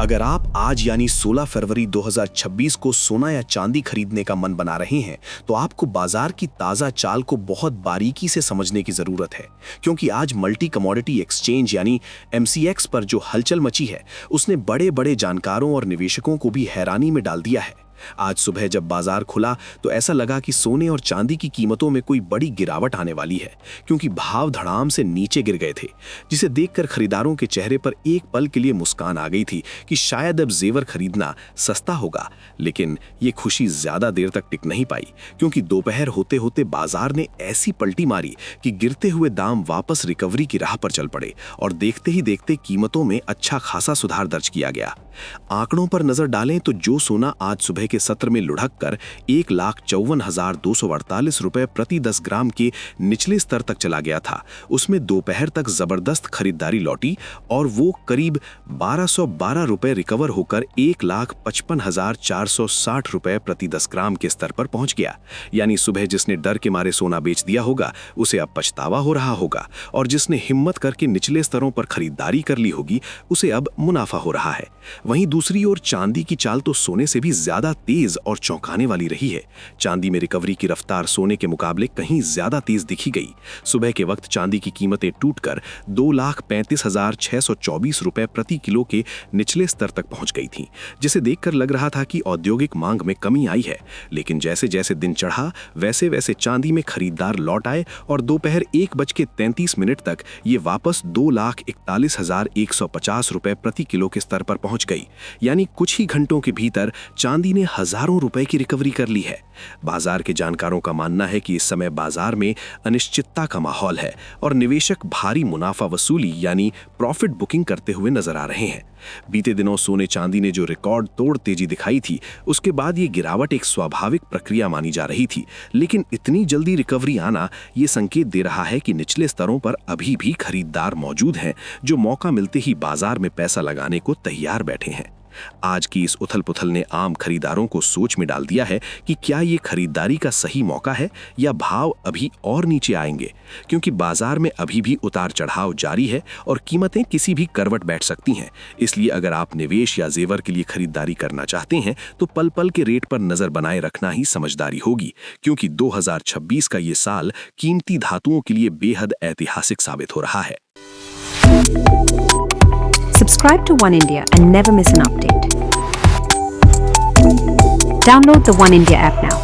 अगर आप आज यानी 16 फरवरी 2026 को सोना या चांदी खरीदने का मन बना रहे हैं, तो आपको बाजार की ताज़ा चाल को बहुत बारीकी से समझने की ज़रूरत है, क्योंकि आज मल्टी कमोडिटी एक्सचेंज यानी MCX पर जो हलचल मची है, उसने बड़े बड़े जानकारों और निवेशकों को भी हैरानी में डाल दिया है। आज सुबह जब बाजार खुला तो ऐसा लगा कि सोने और चांदी की कीमतों में कोई बड़ी गिरावट आने वाली है, क्योंकि भाव धड़ाम से नीचे गिर गए थे, जिसे देखकर खरीदारों के चेहरे पर एक पल के लिए मुस्कान आ गई थी कि शायद अब जेवर खरीदना सस्ता होगा। लेकिन ये खुशी ज्यादा देर तक टिक नहीं पाई, क्योंकि दोपहर होते होते बाजार ने ऐसी पलटी मारी कि गिरते हुए दाम वापस रिकवरी की राह पर चल पड़े और देखते ही देखते कीमतों में अच्छा खासा सुधार दर्ज किया गया। आंकड़ों पर नजर डालें तो जो सोना आज सुबह के सत्र में लुढ़क कर 1,54,248 रुपए प्रति 10 ग्राम के निचले स्तर तक चला गया था, उसमें दोपहर तक जबरदस्त खरीदारी लौटी और वो करीब 1,212 रुपए रिकवर होकर 1,55,460 रुपए प्रति 10 ग्राम के स्तर पर पहुंच गया। यानी सुबह जिसने डर के मारे सोना बेच दिया होगा, उसे अब पछतावा हो रहा होगा, और जिसने हिम्मत करके निचले स्तरों पर खरीदारी कर ली होगी, उसे अब मुनाफा हो रहा है। वहीं दूसरी ओर चांदी की चाल तो सोने से भी ज्यादा तेज और चौंकाने वाली रही है। चांदी में रिकवरी की रफ्तार सोने के मुकाबले कहीं ज्यादा तेज दिखी गई। सुबह के वक्त चांदी की कीमतें टूटकर 2,35,624 रुपए प्रति किलो के निचले स्तर तक पहुंच गई थीं, जिसे देखकर लग रहा था कि औद्योगिक मांग में कमी आई है। लेकिन जैसे जैसे दिन चढ़ा, वैसे वैसे चांदी में खरीदार लौट आए और दोपहर 1:33 तक ये वापस 2,41,150 रुपए प्रति किलो के स्तर पर पहुंच गई। यानी कुछ ही घंटों के भीतर चांदी ने हजारों रुपए की रिकवरी कर ली है। बाजार के जानकारों का मानना है कि इस समय बाजार में अनिश्चितता का माहौल है और निवेशक भारी मुनाफा वसूली यानी प्रॉफिट बुकिंग करते हुए नजर आ रहे हैं। बीते दिनों सोने चांदी ने जो रिकॉर्ड तोड़ तेजी दिखाई थी, उसके बाद ये गिरावट एक स्वाभाविक प्रक्रिया मानी जा रही थी। लेकिन इतनी जल्दी रिकवरी आना ये संकेत दे रहा है कि निचले स्तरों पर अभी भी खरीदार मौजूद हैं, जो मौका मिलते ही बाजार में पैसा लगाने को तैयार बैठे हैं। आज की इस उथल पुथल ने आम खरीदारों को सोच में डाल दिया है कि क्या ये खरीदारी का सही मौका है या भाव अभी और नीचे आएंगे, क्योंकि बाजार में अभी भी उतार चढ़ाव जारी है और कीमतें किसी भी करवट बैठ सकती हैं। इसलिए अगर आप निवेश या जेवर के लिए खरीदारी करना चाहते हैं तो पल पल के रेट पर नजर बनाए रखना ही समझदारी होगी, क्योंकि 2026 का ये साल कीमती धातुओं के लिए बेहद ऐतिहासिक साबित हो रहा है। Subscribe to One India and never miss an update. Download the One India app now.